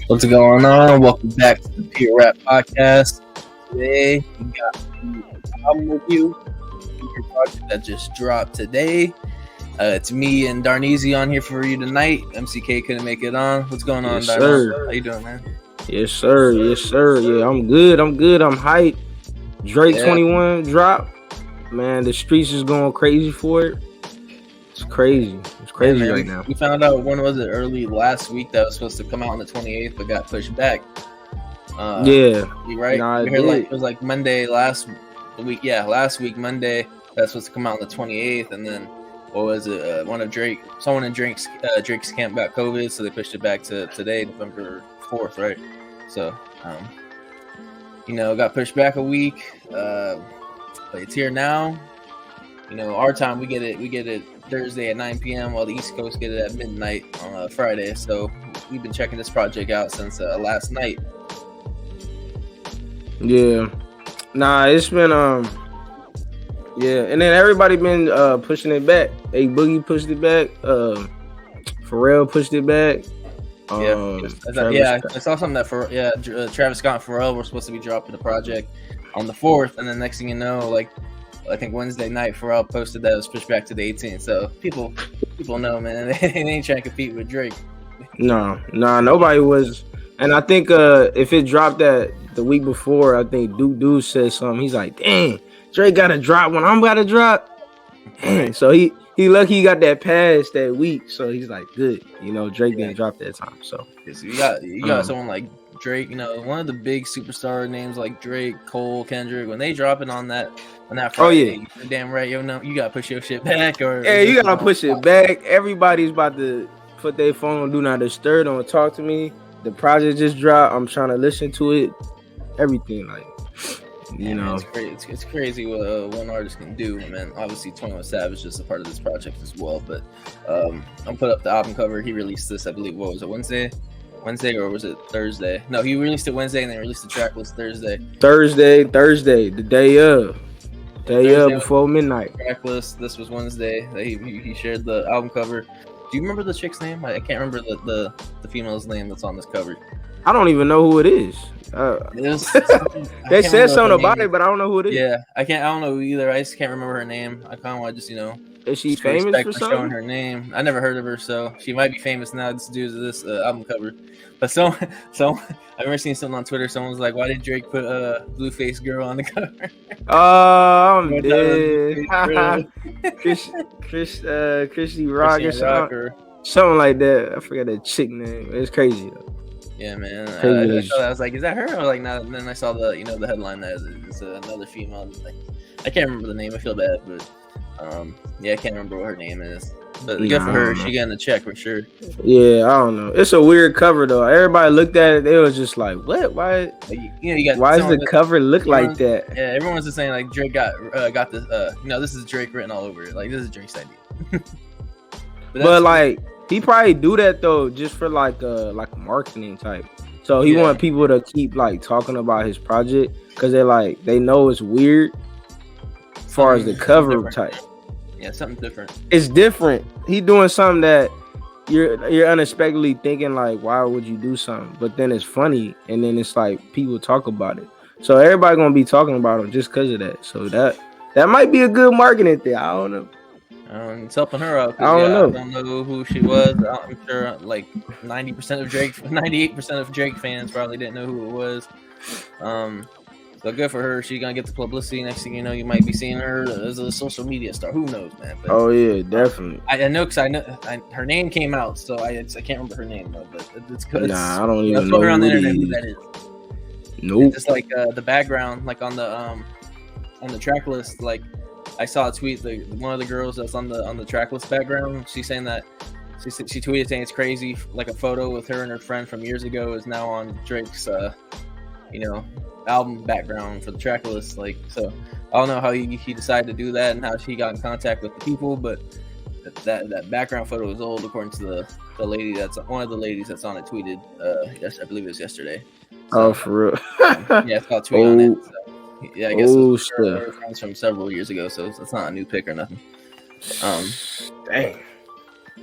What's going on? Welcome back to the Peer Rap Podcast. Today we got the album review, the project that just dropped today. It's me and Darneezy on here for you tonight. MCK couldn't make it on. What's going on, Yes, sir. How you doing, man? Yes, sir. Yes, sir. Yeah, I'm good. I'm hyped. Drake 21 drop. Man, the streets is going crazy for it. It's crazy. It's crazy right now. We found out, when was it, early last week, that was supposed to come out on the 28th, but got pushed back. Yeah. Right? Nah, it was like Monday last week. Yeah, last week, Monday. That's supposed to come out on the 28th, and then what was it? Someone in Drake's camp got COVID, so they pushed it back to today, November 4th, right? So, got pushed back a week. But it's here now. Our time, we get it Thursday at 9 p.m. while the East Coast get it at midnight on Friday. So we've been checking this project out since last night. Yeah. Nah, it's been yeah, and then everybody been pushing it back. A Boogie pushed it back. Pharrell pushed it back. I saw something that Travis Scott and Pharrell were supposed to be dropping the project on the 4th, and then next thing you know, like I think Wednesday night, Pharrell posted that it was pushed back to the 18th. So people know, man, they ain't trying to compete with Drake. No, nobody was. And I think if it dropped that the week before, I think Duke said something. He's like, "Dang, Drake got to drop when I'm about to drop." Dang. So he lucky he got that pass that week. So he's like, good. Drake didn't drop that time. So you got someone like Drake. One of the big superstar names like Drake, Cole, Kendrick. When they drop it on that Friday, you're damn right. You gotta push your shit back. You gotta push it back. Everybody's about to put their phone on do not disturb. Don't talk to me. The project just dropped. I'm trying to listen to it. Everything man, it's crazy what one artist can do. Man, obviously 21 Savage is a part of this project as well. But I'm put up the album cover. He released this, I believe. What was it? Wednesday, or was it Thursday? No, he released it Wednesday and then released the track list Thursday. Thursday, the day of. Before midnight. Track list. This was Wednesday that he shared the album cover. Do you remember the chick's name? I can't remember the female's name that's on this cover. I don't even know who it is. They said something about it, but I don't know who it is. Yeah, I don't know either. I just can't remember her name. I kind of want to just Is she famous for something? Showing her name. I never heard of her, so she might be famous now just due to this album cover. But so I remember seeing something on Twitter. Someone was like, "Why did Drake put Blueface Girl on the cover?" Oh, I'm dead. Chrissy Rock or something like that. I forgot that chick name. It's crazy though. Yeah, man. I was like, "Is that her?" I was like, "No." And then I saw the the headline that it's another female. I can't remember the name. I feel bad, but I can't remember what her name is. But good for her. She getting a check for sure. Yeah, I don't know. It's a weird cover though. Everybody looked at it. They was just like, "What? Why? Why does the cover look like that?" Yeah, everyone's just saying like Drake got this. This is Drake written all over it. Like this is Drake's idea. but like he probably do that though, just for like a marketing type. So he want people to keep like talking about his project because they know it's weird. As far as the cover type. Yeah, something different. It's different. He doing something that you're unexpectedly thinking like, why would you do something? But then it's funny, and then it's like people talk about it. So everybody gonna be talking about him just because of that. So that might be a good marketing thing. I don't know. It's helping her out. I don't know. I don't know who she was. I'm sure like 98% of Drake fans probably didn't know who it was. So good for her. She's gonna get the publicity. Next thing you know, you might be seeing her as a social media star. Who knows, man? But, yeah, definitely. I know because I know her name came out, so I can't remember her name though. But it's good. Nah, I don't even know her on the internet who that is. Nope. It's just like the background, like on the track list. Like I saw a tweet. One of the girls that's on the track list background. She's saying that she tweeted saying it's crazy. Like a photo with her and her friend from years ago is now on Drake's album background for the track list. Like, so I don't know how he decided to do that and how he got in contact with the people, but that background photo is old according to the lady that's one of the ladies that's on it tweeted I believe it was yesterday. So, for real. Yeah, it's got a tweet on it. So, yeah, I guess it's friends from several years ago, so it's not a new pick or nothing. Dang.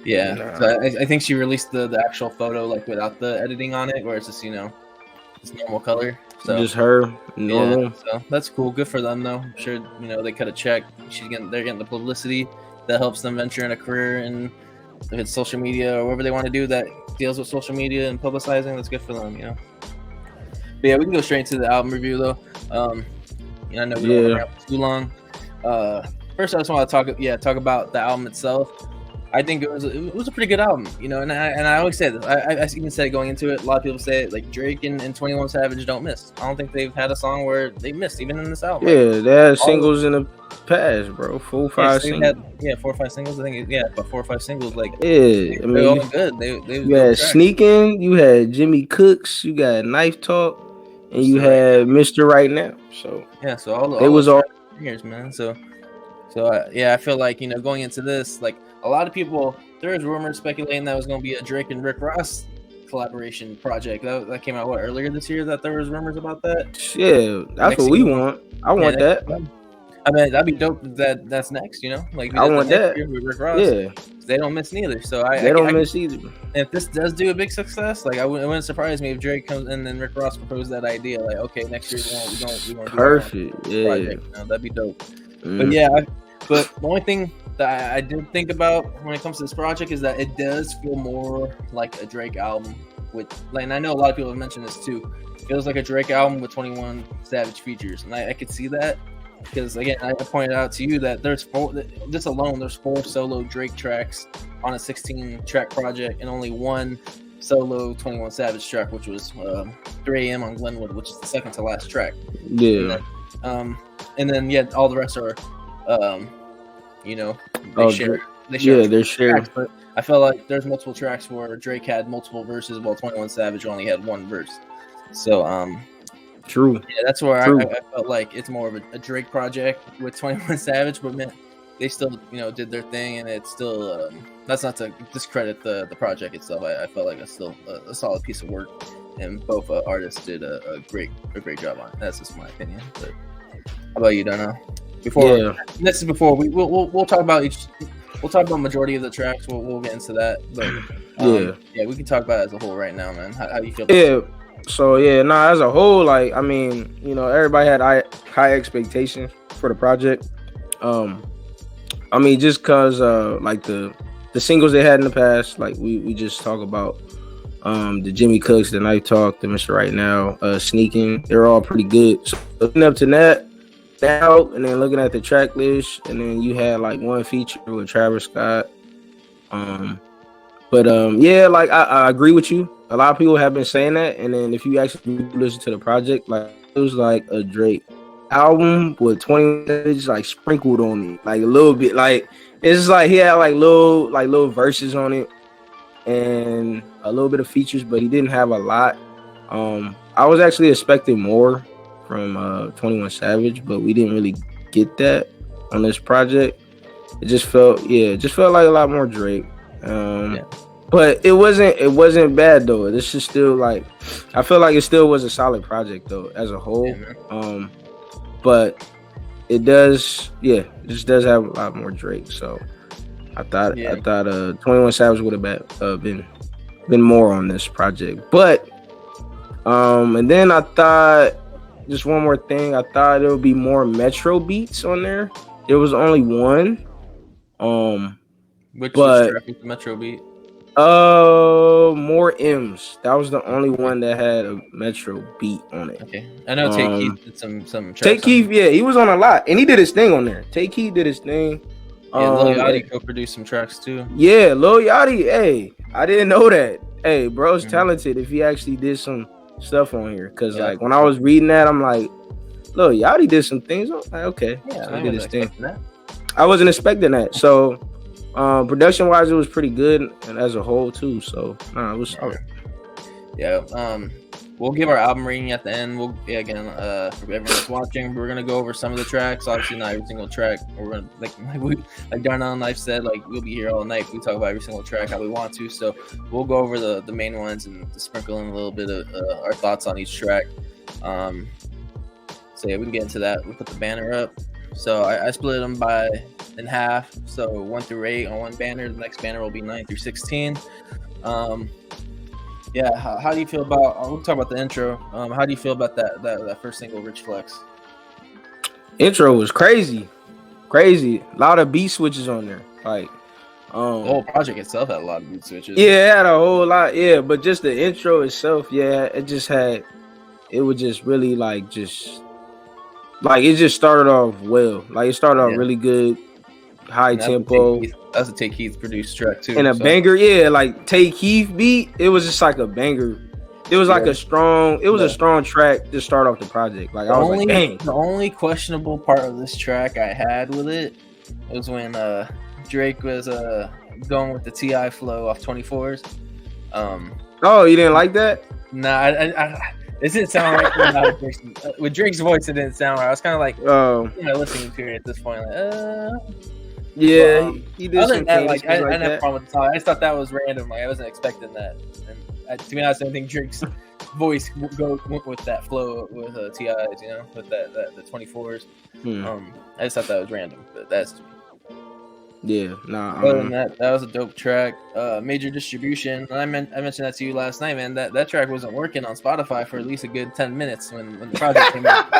Yeah, Nah. so I think she released the actual photo like without the editing on it, where it's just just normal color. So Just her normal. yeah, so that's cool. Good for them though. I'm sure they cut a check. They're getting the publicity that helps them venture in a career, and if it's social media or whatever they want to do that deals with social media and publicizing, that's good for them. But yeah, we can go straight into the album review though. I know we don't want to wrap too long. First, I just want to talk about the album itself. I think it was a pretty good album, and I always say this. I even said going into it. A lot of people say it, like Drake and 21 Savage don't miss. I don't think they've had a song where they missed, even in this album. Yeah, they had singles in the past, bro. 4 or 5 singles. 4 or 5 singles. I think about 4 or 5 singles. Like I mean, all good. You had Sneaking, you had Jimmy Cooks, you got Knife Talk, and you had Mr. Right Now. So yeah, so all years, man. So I feel like going into this, like a lot of people, there was rumors speculating that it was going to be a Drake and Rick Ross collaboration project that came out earlier this year. That there was rumors about that. Yeah, that's what we want. I want that. I mean, that'd be dope. That's next. Like I want that with Rick Ross. Yeah, they don't miss neither. So they don't miss either. If this does do a big success, like it wouldn't surprise me if Drake comes in and Rick Ross proposed that idea. Like, okay, next year we want perfect. Yeah, project. That'd be dope. But yeah, but the only thing that I did think about when it comes to this project is that it does feel more like a Drake album and I know a lot of people have mentioned this too. It feels like a Drake album with 21 Savage features, and I could see that because again, I pointed out to you that there's 4 solo Drake tracks on a 16-track project, and only 1 solo 21 Savage track, which was 3 AM on Glenwood, which is the second to last track. Yeah. And then all the rest are they share they're shared. But I felt like there's multiple tracks where Drake had multiple verses while 21 Savage only had 1 verse. So true. Yeah, that's where I felt like it's more of a Drake project with 21 Savage, but man, they still did their thing, and it's still that's not to discredit the project itself. I felt like it's still a solid piece of work, and both artists did a great job on it. That's just my opinion. But how about you, Darnell? This is before we'll talk about we'll talk about majority of the tracks. We'll get into that. But we can talk about it as a whole right now, man. How do you feel? So as a whole, like I mean, everybody had high expectations for the project. I mean, just cause like the singles they had in the past, like we just talk about the Jimmy Cooks, the Knife Talk, the Mr. Right Now, Sneaking, they're all pretty good. So looking up to that now, and then looking at the track list, and then you had like 1 feature with Travis Scott. Like I agree with you. A lot of people have been saying that, and then if you actually listen to the project, like it was like a Drake album with 20 like sprinkled on it, like a little bit. Like it's like he had like little verses on it and a little bit of features, but he didn't have a lot. I was actually expecting more from 21 Savage, but we didn't really get that on this project. It just felt like a lot more Drake. But it wasn't bad though. This is still like, I feel like it still was a solid project though as a whole. But it just does have a lot more Drake. So I thought 21 Savage would have been more on this project. But and then I thought, just one more thing, I thought there would be more Metro beats on there. There was only 1. Which track with the Metro beat? More M's. That was the only one that had a Metro beat on it. Okay, I know Take Keith did some. Take Keith, he was on a lot, and he did his thing on there. Take Keith did his thing. Lil Yachty co-produced some tracks too. Yeah, Lil Yachty. Hey, I didn't know that. Hey, bro's talented. If he actually did some stuff on here, because like when I was reading that, I'm like, Lil Yachty did some things. I'm like, okay, so he did his thing. I wasn't expecting that. So. Production wise, it was pretty good, and as a whole too. So it was solid. Yeah. We'll give our album rating at the end. For everyone that's watching, we're gonna go over some of the tracks. Obviously, not every single track. We're gonna like Darnell and Knife said, like we'll be here all night. We talk about every single track how we want to. So we'll go over the main ones and sprinkle in a little bit of our thoughts on each track. We can get into that. We'll put the banner up. So I split them by in half. So 1 through 8 on one banner. The next banner will be 9 through 16. Yeah, how do you feel about? We'll talk about the intro. How do you feel about that first single, Rich Flex? Intro was crazy. A lot of beat switches on there. Like, the whole project itself had a lot of beat switches. Yeah, it had a whole lot. Yeah, but just the intro itself, yeah, it just had. It was just really like it just started off well. Like it started off really good, high tempo. That's a Take Keith produced track too. And a banger, yeah, like Take Keith beat. It was just like a banger. It was like a strong track to start off the project. Like I was like, dang. The only questionable part of this track I had with it was when Drake was going with the T.I. flow off 24s. Oh, you didn't like that? Nah, it didn't sound right with Drake's voice. It didn't sound right. I was kind of like, listening period at this point. Like, yeah, he did. Other than that, like I didn't have a problem with the song. I just thought that was random. Like I wasn't expecting that. And to be honest, I think Drake's voice went with that flow with T.I.'s, with the 24s. I just thought that was random, but that's. Yeah, nah. Other than that was a dope track. Major Distribution. I mentioned that to you last night, man. That track wasn't working on Spotify for at least a good 10 minutes when the project came out.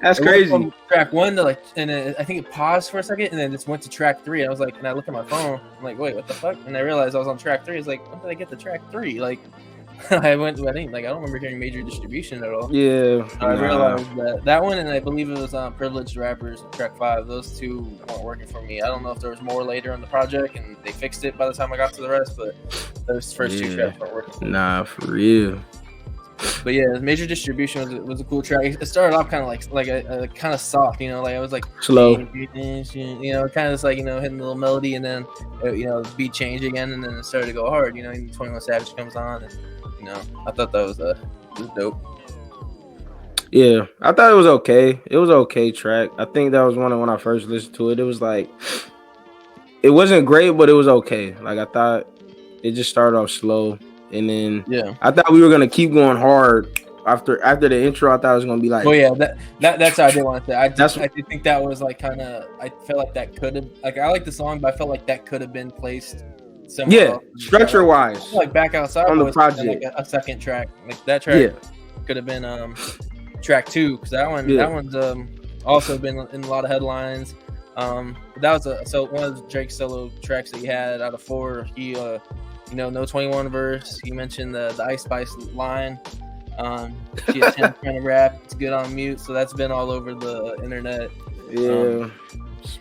That's crazy. From track 1 to I think it paused for a second and then just went to track 3. I was like, and I looked at my phone. I'm like, wait, what the fuck? And I realized I was on track 3. I was like, when did I get to track 3? Like, I don't remember hearing Major Distribution at all. Yeah. I realized that one, and I believe it was on Privileged Rappers, track 5. Those two weren't working for me. I don't know if there was more later in the project, and they fixed it by the time I got to the rest, but those first two tracks weren't working for me. Nah, for real. But yeah, Major Distribution was a cool track. It started off kind of like a kind of soft, like I was like slow, kind of just like hitting a little melody, and then beat change again, and then it started to go hard. 21 Savage comes on, and I thought that was dope. Yeah, I thought it was okay. It was an okay track. I think that was one of when I first listened to it. It was like it wasn't great, but it was okay. Like I thought it just started off slow. And then I thought we were gonna keep going hard after the intro. I thought it was gonna be like, oh yeah, that's how I did want to say. I did think that was like kind of. I felt like that could have I like the song, but I felt like that could have been placed somewhere. Yeah, structure wise, like Back Outside on the project, like a second track. Like that track could have been track 2 because that one's also been in a lot of headlines. That was one of Drake's solo tracks that he had out of 4. He no 21 verse. You mentioned the Ice Spice line. She has him trying to rap. It's good on mute, so that's been all over the internet. Yeah.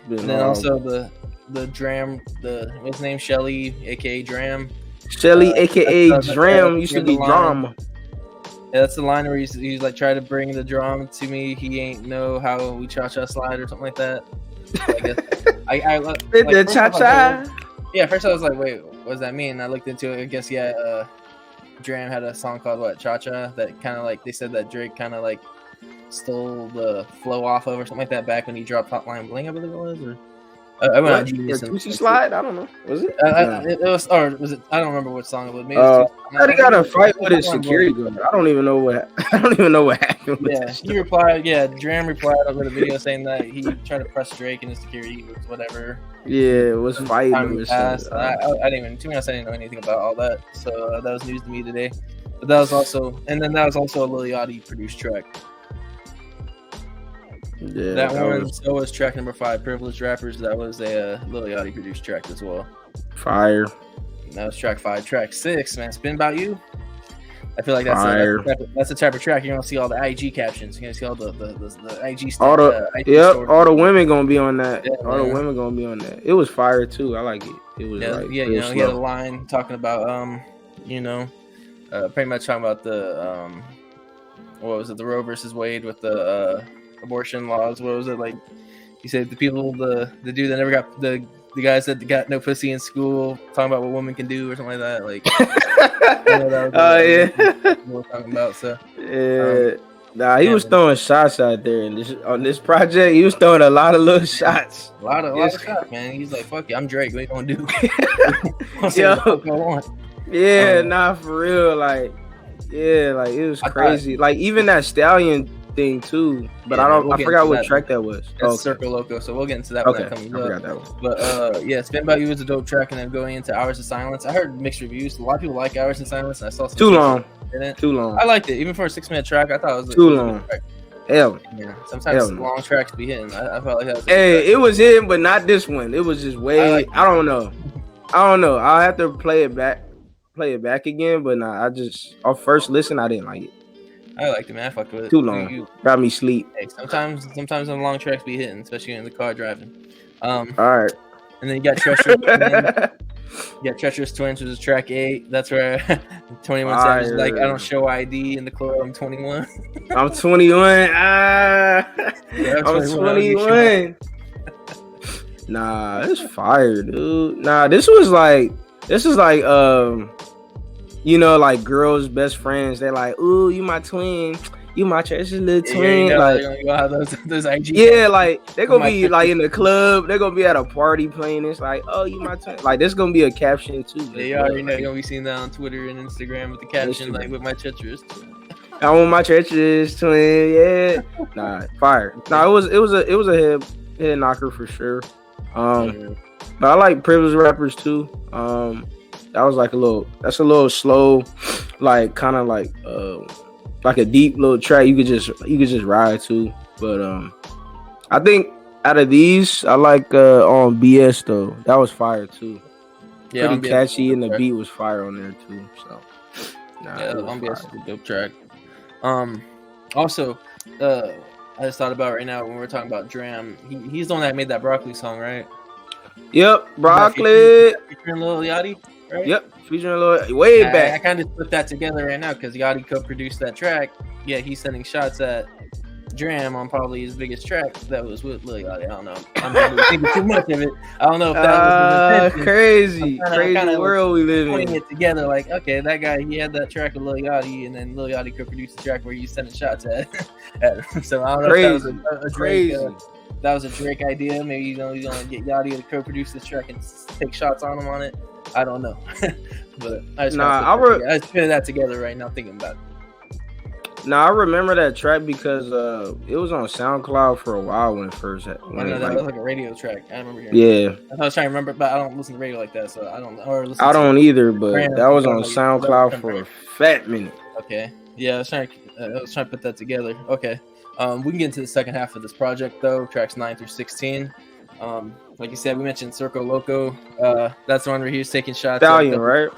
And then also the Dram, what's his name? Shelly, aka Dram. Shelly, aka Dram, used to be drama. Yeah, that's the line where he's like, try to bring the drum to me. He ain't know how we cha-cha slide or something like that. I guess the cha-cha. Yeah, first I was like, wait, what does that mean? I looked into it. I guess Dram had a song called Cha-Cha that kind of like they said that Drake kind of like stole the flow off of or something like that back when he dropped Hotline Bling, I believe it was. Or I went on Genius and slide. I don't know. Was it? It was, or was it? I don't remember what song it was. Maybe he got a fight with his security guard. I don't even know what happened. He replied. Yeah, Dram replied over the video saying that he tried to press Drake and his security was whatever. Yeah, it was fighting. I didn't even. To be honest, I didn't know anything about all that. So that was news to me today. But that was also a Lil Yachty produced track. Yeah, that one. So was track number 5, Privileged Rappers. That was a Lil Yachty produced track as well. Fire. That was track 5. Track 6, man. Spin About You. I feel like that's the type of track you're gonna see all the IG captions. You're gonna see all the IG stuff. All the women gonna be on that. Yeah, all the women gonna be on that. It was fire too. I like it. It was he had a line talking about pretty much talking about the what was it, the Roe versus Wade with the abortion laws. What was it like? He said the dude that never got the guys that got no pussy in school, talking about what women can do or something like that. Like, we were talking about. So he was throwing shots out there on this project. He was throwing a lot of little shots. A lot of shots, man. He's like, "Fuck it, I'm Drake. What you gonna do?" Nah, for real. Like it was crazy. Like even that Stallion thing too, but Yeah, man, I forgot what track that was. That's Circle Loco, so we'll get into that when that comes I forgot that one. But yeah, Spin About You is a dope track, and then going into Hours of Silence, I heard mixed reviews. A lot of people like Hours of Silence, and I saw some too long. Too long. I liked it, even for a 6-minute track. I thought it was too long. Hell, yeah. Sometimes long tracks be hitting. I felt like that was. Hey, it was hitting, but not this one. It was just way. I don't know. I'll have to play it back again. But nah, I just off first listen, I didn't like it. I liked it, man. I fucked with it. Too long. Got me sleep. Hey, sometimes the long tracks be hitting, especially in the car driving. All right. And then you got Treacherous Twins. You got Treacherous Twins, which is track 8. That's where 21 Savage is like, I don't show ID in the club. I'm 21. I'm 21. I'm 21. Nah, it's fire, dude. Nah, this is like you know, like girls' best friends. They're like, ooh, you my twin. You my Treacherous little twin. Yeah, like, you know how those IG. Yeah, like they're gonna be like in the club. They're gonna be at a party playing this. Like, oh, you my twin. Like, there's gonna be a caption too. Yeah, you already know. You're gonna be seeing that on Twitter and Instagram with the caption like, with my Treacherous twin. I want my Treacherous twin. Yeah. Nah, fire. Nah, it was a head knocker for sure. But I like privileged rappers too. That was like a little slow, like kind of like a deep little track you could just ride to. But I think out of these, I like on BS though. That was fire too. Yeah, pretty catchy, and the beat was fire on there too. So on BS is a dope track. Also, I just thought about right now when we're talking about Dram. He's the one that made that Broccoli song, right? Yep, Broccoli. Featuring Lil Yachty, right? Yep, featuring Lil way back. I kind of put that together right now because Yachty co-produced that track. Yeah, he's sending shots at Dram on probably his biggest track that was with Lil Yachty. I don't know. I'm not thinking too much of it. I don't know if that was crazy world we live in. Putting it together, like, okay, that guy, he had that track with Lil Yachty, and then Lil Yachty co-produced the track where he's sending shots at him. So I don't know if that was a Drake. That was a Drake idea. Maybe he's gonna get Yachty to co-produce this track and take shots on him on it. I don't know. But I just put that together right now, thinking about it. I remember that track because it was on SoundCloud for a while when it first happened. I know that was like a radio track. I remember hearing it. I was trying to remember, but I don't listen to radio like that, so I don't. I don't either, but that was on SoundCloud for a fat minute. Okay. Yeah, I was trying to put that together. Okay. We can get into the second half of this project though, tracks 9 through 16. Like you said, we mentioned Circo Loco. That's the one where he was taking shots. Stallion, right?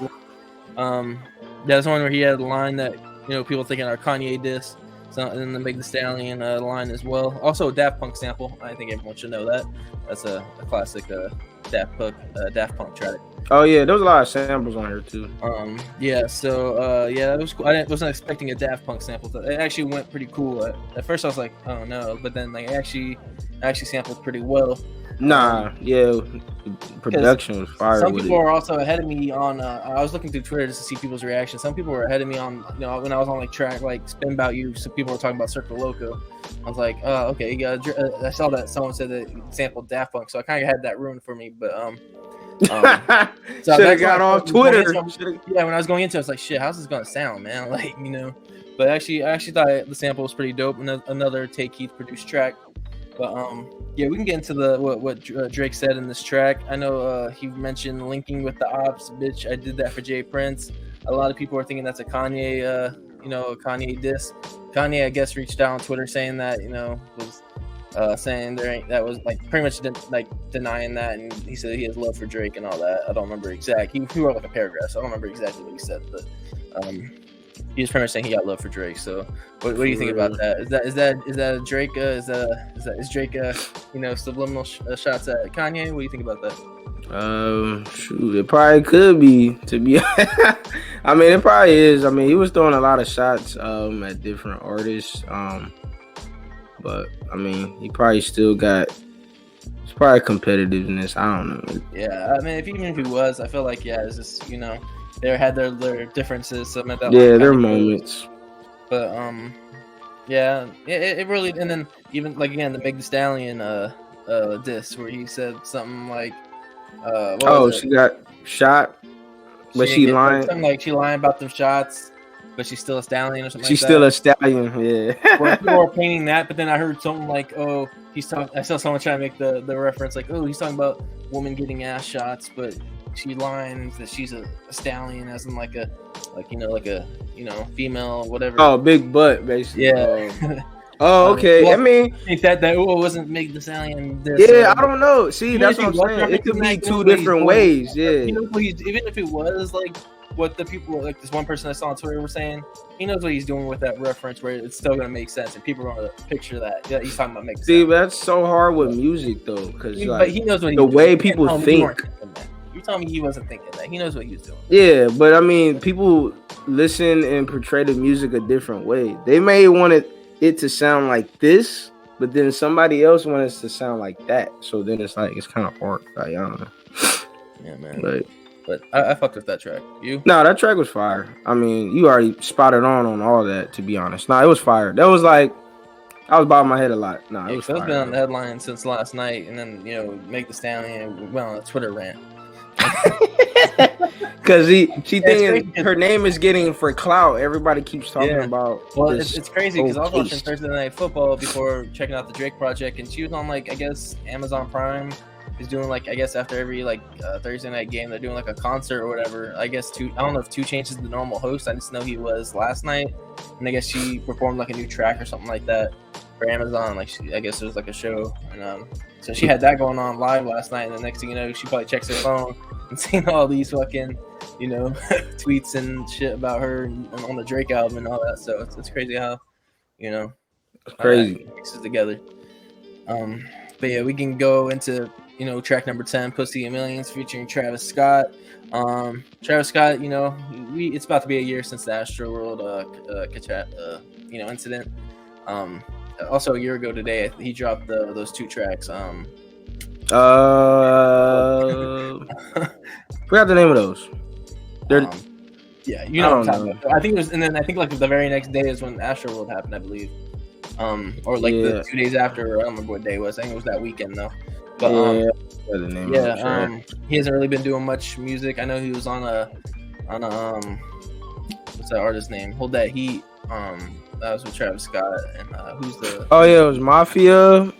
That's the one where he had a line that, you know, people thinking are Kanye diss. So, and then the Meg Thee Stallion line as well. Also a Daft Punk sample. I think everyone should know that. That's a classic Daft Punk track. Oh yeah, there was a lot of samples on here too. That was cool. I wasn't expecting a Daft Punk sample. It actually went pretty cool. At first I was like, oh no, but then like actually sampled pretty well. Production was fire. Some people are also ahead of me on. I was looking through Twitter just to see people's reactions. Some people were ahead of me on, you know, when I was on like track like Spin About You. So people were talking about Circo Loco. I was like, oh okay, you got. I saw that someone said that you sampled Daft Punk, so I kind of had that ruined for me. But so I got off Twitter. When I was going into it, I was like, shit, how's this gonna sound, man? Like, you know. But I actually thought the sample was pretty dope. Another Tay Keith produced track. But we can get into the what Drake said in this track. I know he mentioned linking with the ops, bitch. I did that for Jay Prince. A lot of people are thinking that's a Kanye, a Kanye diss. Kanye, I guess, reached out on Twitter saying that, you know, was saying that was like pretty much denying that, and he said he has love for Drake and all that. I don't remember exactly. He wrote like a paragraph, so I don't remember exactly what he said, but he was pretty much saying he got love for Drake. So, what do you think about that? Is that a Drake? Is Drake subliminal shots at Kanye? What do you think about that? Shoot, it probably could be. To be, I mean, it probably is. I mean, he was throwing a lot of shots at different artists. But I mean, he probably still got. It's probably competitiveness. I don't know. Yeah, I mean, even if he was, I feel like it's just, you know, they had their differences. So that their moments. But it really, and then even like again the Meg Thee Stallion diss where he said something like, she got shot, but she lying. Something like she lying about them shots. but she's still a stallion or something. She's like still that. a stallion. Yeah. Where people are painting that, but then I heard something like, "Oh, he's talking." I saw someone trying to make the reference like, "Oh, he's talking about woman getting ass shots," but she lines that she's a stallion, as in like a female, whatever. Oh, big butt, basically. Yeah. Oh, okay. Well, I mean, I think that wasn't Meg the Stallion. Yeah, I don't know. See, that's what I'm saying. It could be two different ways. Yeah. Even if it was like what the people, like this one person I saw on Twitter were saying, he knows what he's doing with that reference, where it's still gonna make sense, and people are gonna picture that. Yeah, he's talking about Meg the Stallion. See, but that's so hard with music though, because but he knows what he's the doing. way people think. You're telling me he wasn't thinking that. He knows what he was doing. Yeah, but I mean, people listen and portray the music a different way. They may want it to sound like this, but then somebody else wants it to sound like that. So then it's kind of hard. Like, I don't know. Yeah, man. But I fucked with that track. You? No, that track was fire. I mean, you already spotted on all that, to be honest. No, it was fire. That was like, I was bobbing my head a lot. No, it was fire. That's been on the headline since last night, and then Meg the Stallion went on a Twitter rant. Because she thinking her name is getting for clout. Everybody keeps talking about. Well, it's crazy because I was watching Thursday Night Football before checking out the Drake project, and she was on I guess Amazon Prime is doing I guess after every Thursday night game they're doing a concert or whatever. I guess I don't know if 2 Chainz is the normal host. I just know he was last night, and I guess she performed a new track or something like that for Amazon. I guess it was a show, and so she had that going on live last night, and the next thing you know, she probably checks her phone and seeing all these fucking tweets and shit about her and on the Drake album and all that. So it's crazy how it's crazy mixes together. But yeah, we can go into track number 10, "Pussy and Millions," featuring Travis Scott. Travis Scott, it's about to be a year since the Astroworld incident. Also a year ago today, he dropped those 2 tracks. Forgot the name of those. Yeah, what I'm talking about. I think it was, and then I think the very next day is when Astroworld happened, I believe. Or the 2 days after, or I don't remember what day it was. I think it was that weekend though. But he hasn't really been doing much music. I know he was on a what's that artist's name? Hold That Heat. That was with Travis Scott and who's the? Oh yeah, it was Mafia.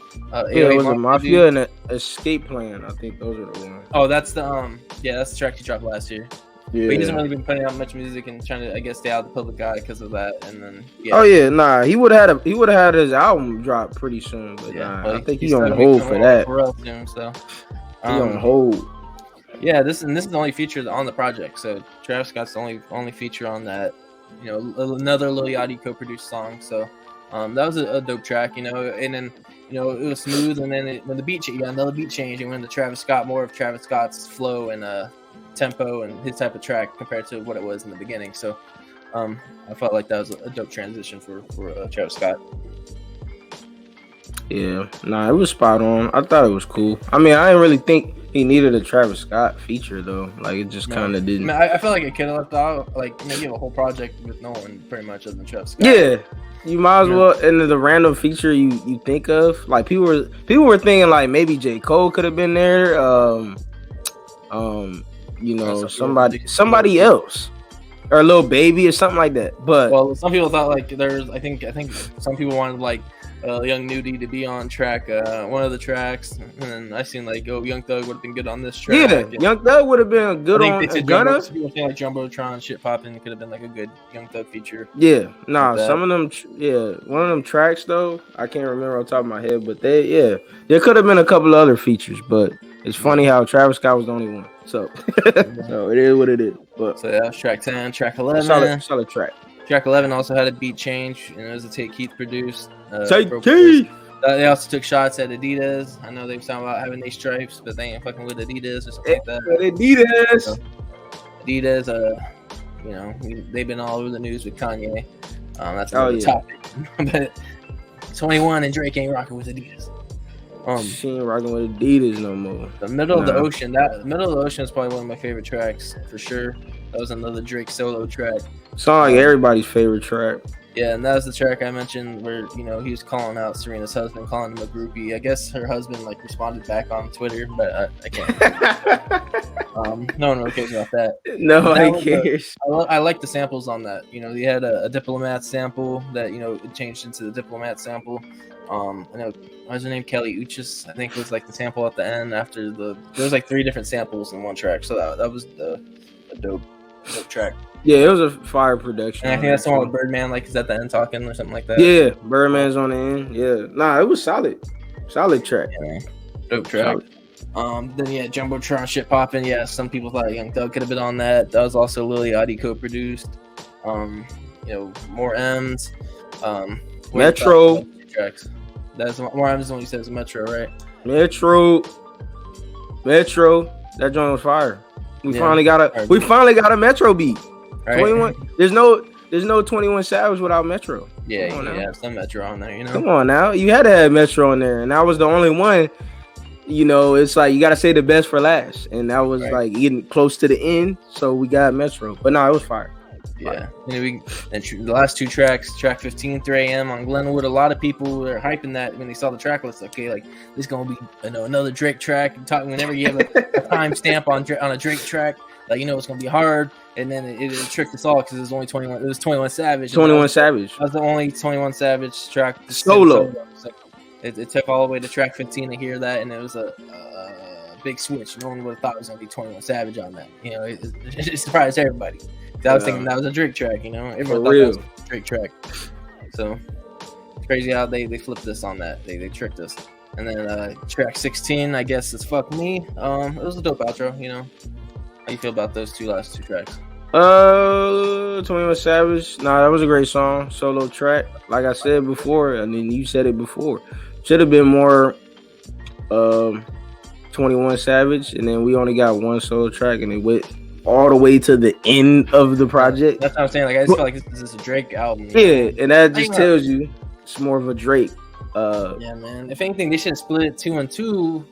It was a Mafia dude. and an Escape Plan. I think those are the ones. Oh, that's the that's the track he dropped last year. Yeah. But he hasn't really been putting out much music and trying to, I guess, stay out of the public eye because of that. And then Oh yeah, nah, he would have had his album drop pretty soon, but I think he's on hold for that. Soon, so he's on hold. Yeah, this is the only feature on the project. So Travis Scott's the only feature on that. Another Lil Yachty co-produced song. So that was a dope track. And then it was smooth. And then when the beat you got another beat change, and when the Travis Scott, more of Travis Scott's flow and tempo and his type of track compared to what it was in the beginning. So I felt like that was a dope transition for Travis Scott. Yeah, nah, it was spot on. I thought it was cool. I mean, I didn't really think he needed a Travis Scott feature though. It just kind of didn't. I feel like it could have left out maybe a whole project with no one pretty much other than Travis Scott. Yeah, you might as well. And the random feature you think of, people were thinking maybe J. Cole could have been there. Somebody else, or a Lil Baby or something like that. But some people thought I think some people wanted Young Nudie to be on track, one of the tracks, and then I seen Young Thug would have been good on this track. Yeah, Young Thug would have been good on Gunna. People saying Jumbotron, shit popping, could have been a good Young Thug feature. Yeah, some of them. One of them tracks though, I can't remember off the top of my head, but there could have been a couple of other features, but it's funny how Travis Scott was the only one. So, so it is what it is. But so that was track 10, track 11. Solid track. Track 11 also had a beat change, and it was a Take Keith produced. Take Keith! They also took shots at Adidas. I know they were talking about having these stripes, but they ain't fucking with Adidas or something like that. Adidas! So, Adidas, they've been all over the news with Kanye. That's another topic. But 21 and Drake ain't rocking with Adidas. She ain't rocking with Adidas no more. The Middle of the Ocean. The Middle of the Ocean is probably one of my favorite tracks for sure. That was another Drake solo track. Sound like everybody's favorite track. Yeah, and that was the track I mentioned where, he was calling out Serena's husband, calling him a groupie. I guess her husband like responded back on Twitter, but I can't. No one really cares about that. Nobody cares. I like the samples on that. They had a Diplomat sample that it changed into the Diplomat sample. I know what's her name, Kelly Uchis, I think was like the sample at the end after there was like 3 different samples in one track, so that was a dope track. Yeah, it was a fire production. And I think that's the one with Birdman, like, is at the end talking or something like that. Yeah, Birdman's on the end. Yeah, nah, it was solid track. Yeah, dope track. Solid. Then Jumbotron shit popping. Yeah, some people thought Young Thug could have been on that. That was also Lil Yachty co-produced. More M's. Metro tracks. That's more M's than what you said is Metro, right? Metro. That joint was fire. We finally got a Metro beat. Right. 21. There's no 21 Savage without Metro. Yeah, you have some Metro on there, Come on now. You had to have Metro on there, and that was the only one. It's like you gotta say the best for last. And that was like getting close to the end, so we got Metro. But no, it was fire. Yeah. The last 2 tracks, track 15, 3 a.m. on Glenwood. A lot of people were hyping that when they saw the track list. Okay, like this is gonna be another Drake track. Whenever you have a timestamp on a Drake track, like it's gonna be hard. And then it tricked us all because it was only 21. It was 21 Savage. 21 Savage. That was the only 21 Savage track solo. So it took all the way to track 15 to hear that, and it was a big switch. No one would have thought it was gonna be 21 Savage on that. It surprised everybody. I was thinking that was a Drake track. Everyone thought that was a Drake track. So it's crazy how they flipped this on that. They tricked us. And then track 16, I guess it's Fuck Me. It was a dope outro. How you feel about those last 2 tracks? 21 Savage. Nah, that was a great song. Solo track. Like I said before, I mean, you said it before. Should have been more 21 Savage, and then we only got 1 solo track, and it went all the way to the end of the project. That's what I'm saying. Like, I just feel like this is a Drake album. Yeah, and that just tells you it's more of a Drake. Yeah, man. If anything, they should have split it 2 and 2.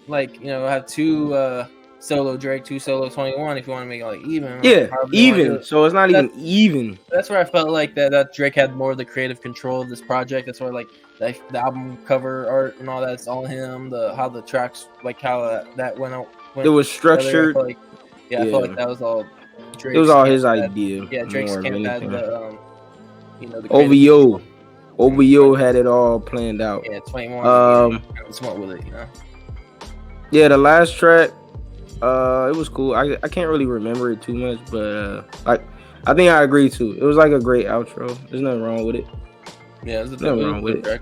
Like, have 2 solo Drake, 2 solo 21. If you want to make it like even. Yeah, even. So it's not even even. That's where I felt like that Drake had more of the creative control of this project. That's where like the album cover art and all that's all him. How the tracks, like how that went out. It was structured. I felt like that was all Drake's. It was all his idea. Yeah, Drake's camp had the OVO had it all planned out. Yeah, 21. Smart with it, Yeah, the last track, it was cool. I can't really remember it too much, but I think I agree too. It was like a great outro. There's nothing wrong with it. Yeah, there's nothing wrong with it.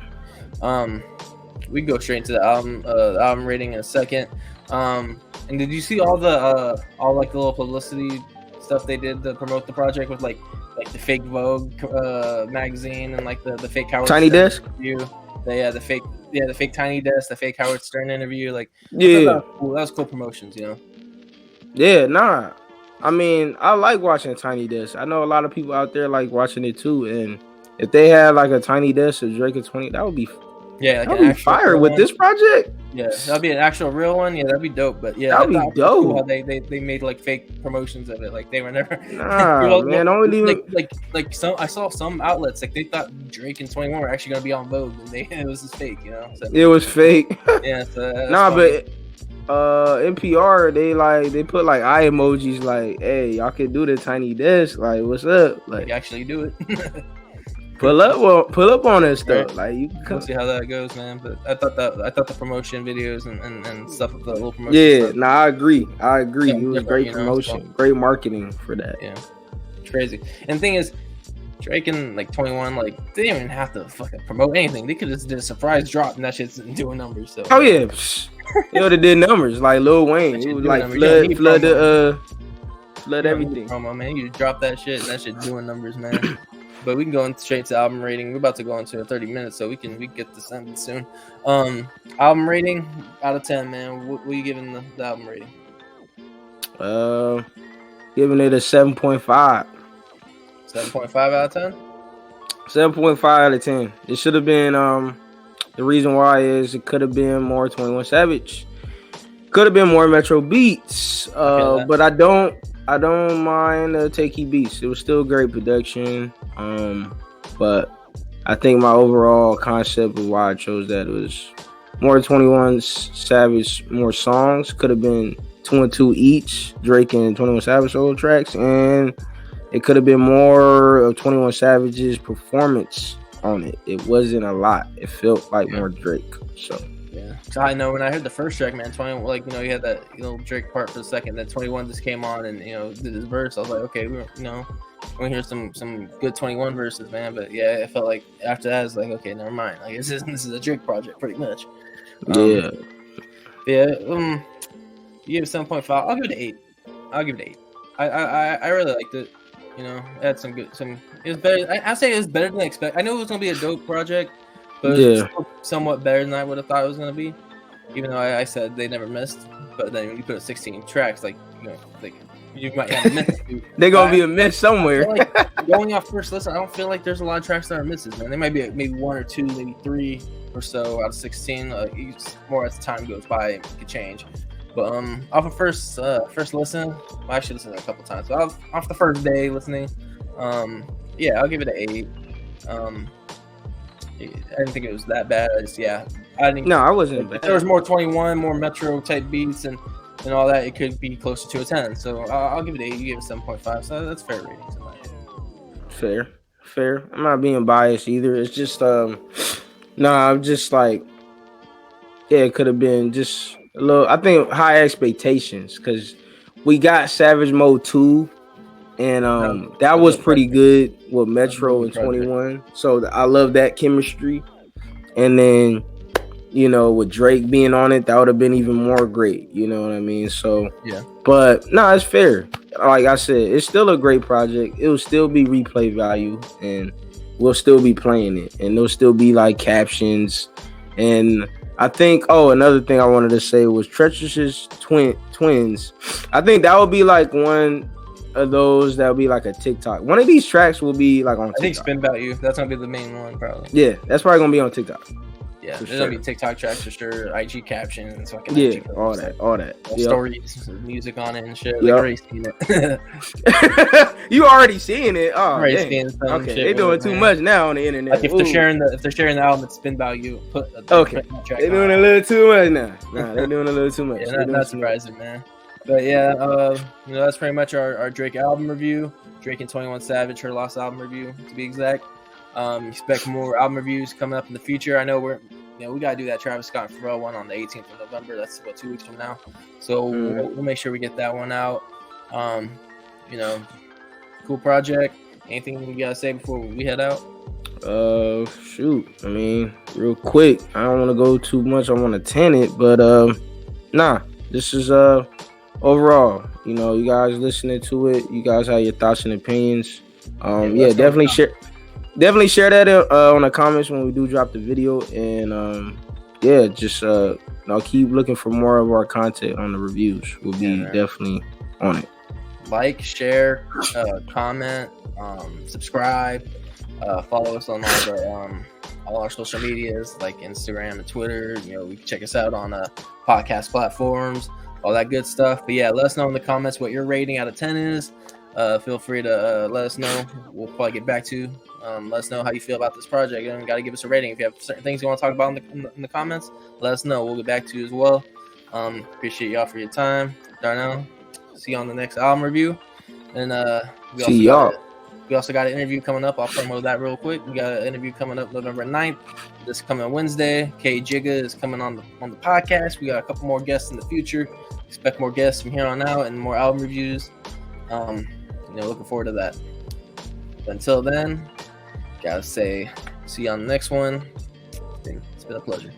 We can go straight into the album rating in a second. And did you see all the little publicity stuff they did to promote the project with like the fake Vogue magazine and like the fake Howard Tiny Stern Desk interview? The fake Tiny Desk, the fake Howard Stern interview. Like, that was cool promotions, Yeah, nah. I mean, I like watching Tiny Desk. I know a lot of people out there like watching it too. And if they had like a Tiny Desk of Drake at 20, that would be that'd be fire with this project. Yeah, that'd be an actual real one. Yeah, that'd be dope. But yeah, that'd be dope. Cool how they made like fake promotions of it. Like they were never. Nah, man, only like some. I saw some outlets like they thought Drake and 21 were actually gonna be on Vogue, and it was just fake. So, it was fake. Yeah. So but NPR they put like eye emojis like, hey, y'all can do the Tiny Desk. Like, what's up? Like, actually do it. Pull up on that stuff. Right. Like, you can we'll see how that goes, man. But I thought the promotion videos and stuff, the little promotion. Yeah, stuff, I agree. It was great promotion, great marketing for that. Yeah, it's crazy. And the thing is, Drake and like 21, like they didn't even have to fucking promote anything. They could just did a surprise drop and that shit's doing numbers. So. Oh yeah, they did numbers like Lil Wayne. It was like flood everything. Promo, man, you drop that shit and that shit doing numbers, man. But we can go straight to album rating. We're about to go into 30 minutes, so we get this ended soon. Album rating out of 10, man. What are you giving the album rating? Giving it a 7.5. 7.5 out of 10? 7.5 out of 10. It should have been, the reason why is it could have been more 21 Savage. Could have been more Metro Beats. But I don't mind Takey Beats. It was still great production. But I think my overall concept of why I chose that was more 21 Savage, more songs. Could have been 2 and 2 each, Drake and 21 Savage solo tracks, and it could have been more of 21 Savage's performance on it. It wasn't a lot. It felt like more Drake. So yeah, I know when I heard the first track, man, 21, like, you know, you had that, you know, Drake part for the second, then 21 just came on and, you know, did his verse. I was like, okay, you know, we're gonna hear some good 21 verses, man. But yeah, it felt like after that, it's like, okay, never mind. Like, this is a Drake project, pretty much. Yeah. You gave it 7.5. I'll give it an 8. I'll give it an 8. I really liked it. You know, it had some. It was better. I say it was better than I expected. I knew it was gonna be a dope project, but it was still somewhat better than I would have thought it was gonna be. Even though I said they never missed, but then when you put 16 tracks, like, you know, like, you might have missed. They're gonna be a miss somewhere. Like, going off first listen, I don't feel like there's a lot of tracks that are misses, man. They might be maybe 1 or 2, maybe 3 or so out of 16. More as time goes by, it could change. But off of first listen, well, I actually listened a couple times. So off the first day listening, yeah, I'll give it an 8. I didn't think it was that bad. I wasn't bad. If there was more 21, more Metro type beats and all that, it could be closer to a 10. So I'll give it an 8. You gave it 7.5. So that's fair rating tonight. Fair. I'm not being biased either. It's just I'm just like, yeah, it could have been just a little. I think high expectations because we got Savage Mode 2. And that was pretty good with Metro and 21. So I love that chemistry. And then, you know, with Drake being on it, that would have been even more great. You know what I mean? So, yeah. But no, it's fair. Like I said, it's still a great project. It will still be replay value. And we'll still be playing it. And there'll still be like captions. And I think, another thing I wanted to say was Treacherous's Twins. I think that would be like one of those that will be like a TikTok. One of these tracks will be like on TikTok. I think Spin About You. That's gonna be the main one, probably. Yeah, that's probably gonna be on TikTok. Yeah, there's gonna be TikTok tracks for sure, IG captions, fucking IG all that. Stories, music on it and shit. Yep. Like, already seen it. You already seeing it? Oh, already seen some okay. Shit they doing too much now on the internet. Like if they're sharing the album, it's Spin About You. Put a okay. They're doing a little too much now. Nah, they're doing a little too much. Yeah, not surprising, man. But yeah, you know, that's pretty much our Drake album review. Drake and 21 Savage, her lost album review, to be exact. Expect more album reviews coming up in the future. I know we gotta do that Travis Scott and Pharrell one on the 18th of November. That's 2 weeks from now. So we'll make sure we get that one out. You know, cool project. Anything you gotta say before we head out? Shoot. I mean, real quick. I don't want to go too much. I want to 10 it, but this is overall, you know, you guys listening to it, you guys have your thoughts and opinions. Definitely share that on the comments when we do drop the video, and just keep looking for more of our content on the reviews. We'll be definitely on it. Like, share, comment, subscribe, follow us on all our social medias like Instagram and Twitter. You know, we can check us out on podcast platforms, all that good stuff. But yeah, let us know in the comments what your rating out of 10 is. Feel free to let us know. We'll probably get back to you. Let us know how you feel about this project. You got to give us a rating. If you have certain things you want to talk about in the comments, let us know. We'll get back to you as well. Appreciate y'all for your time. Darnell, see you on the next album review. And we also got an interview coming up. I'll promote that real quick. We got an interview coming up November 9th. This coming Wednesday. K Jigga is coming on the podcast. We got a couple more guests in the future. Expect more guests from here on out and more album reviews. Looking forward to that. But until then, gotta say, see you on the next one. It's been a pleasure.